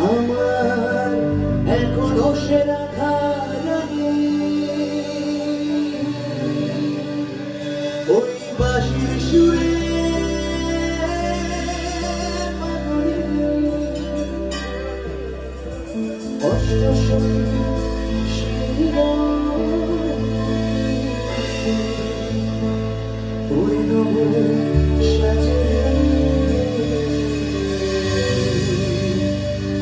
আমার এখনো সেরা ধারানি ওই বাঁশির সুরে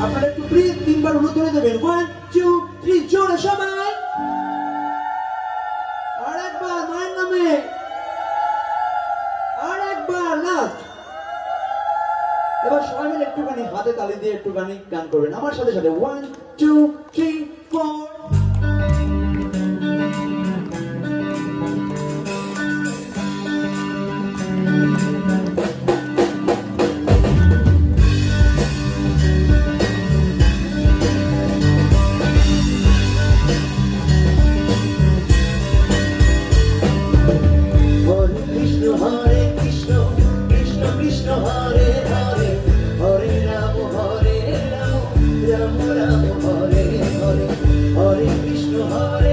আপনারা একটু প্লিজ তিনবার উলু ধরে দেবেন 1 2 3 জোরে সবাই আরেকবার মায়ের নামে আরেকবার লাস্ট এবার সবাই মিলে একটুখানি হাতে তালি দিয়ে একটুখানি গান করবেন আমার সাথে সাথে 1 2 3 4 Hare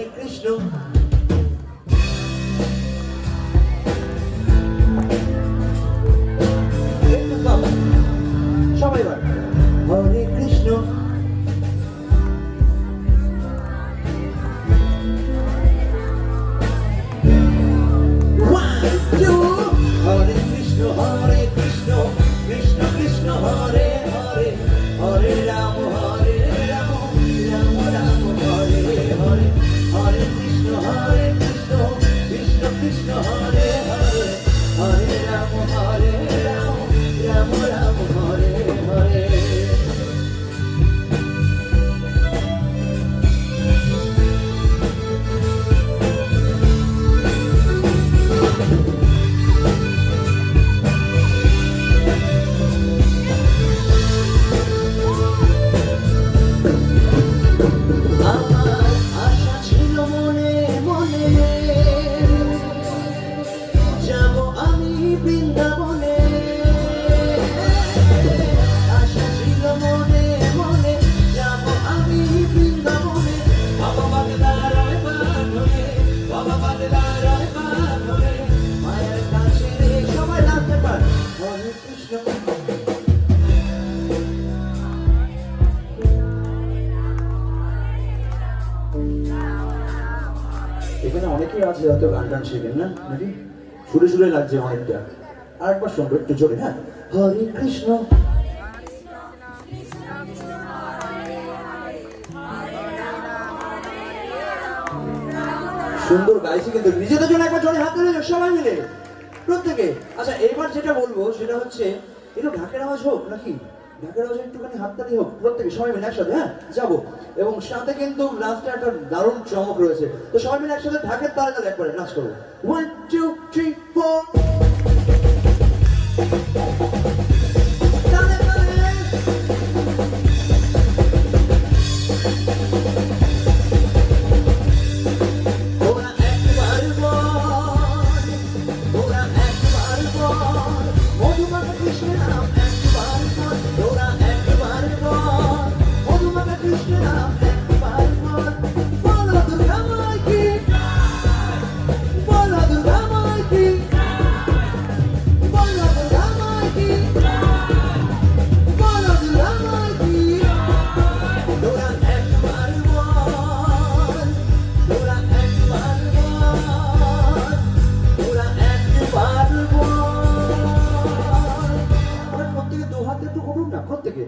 Krishna সবাই বল হরে কৃষ্ণ হরে কৃষ্ণ হরে কৃষ্ণ কৃষ্ণ কৃষ্ণ হরে হরে হরে রাম হরে রাম রাম রাম হরে হরে হরে কৃষ্ণ কৃষ্ণ কৃষ্ণ হরে হরে হরে রাম রাম রাম হরে হরে এখানে অনেকেই আছে হয়তো গান টান শেখেন না নাকি সুরে সুরে লাগছে অনেকটা আরেকবার শুনবো একটু জোরে হ্যাঁ হরে কৃষ্ণ সুন্দর গাইছি কিন্তু নিজেদের জন্য একবার জোরে হাত ধরে সবাই মিলে প্রত্যেকে আচ্ছা এবার যেটা বলবো সেটা হচ্ছে একটু ঢাকের আওয়াজ হোক নাকি ঢাকের আওয়াজ একটুখানি হাততালি হোক প্রত্যেকে সবাই মিলে একসাথে হ্যাঁ যাবো এবং সাথে কিন্তু লাস্টে একটা দারুণ চমক রয়েছে তো সবাই মিলে একসাথে ঢাকের তালে তালে একবারে নাচ করবো 1 2 3 4 প্রত্যেকে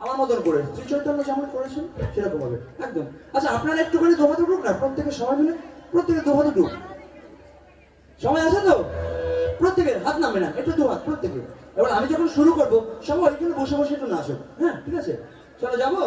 আমার মতন করে শ্রী চৈতন্য যেমন করেছেন সেরকম হবে একদম। আচ্ছা আপনারা একটুখানি দোহাতে উঠুক না, প্রত্যেকে সবাই মিলে প্রত্যেকে দোহাতে উঠুক। সবাই আছে তো? প্রত্যেকে হাত নামবে না, একটু দোহাত প্রত্যেকে। এবার আমি যখন শুরু করবো সবাই ওইখানে বসে বসে একটু নাচো, হ্যাঁ ঠিক আছে? চলো যাবো।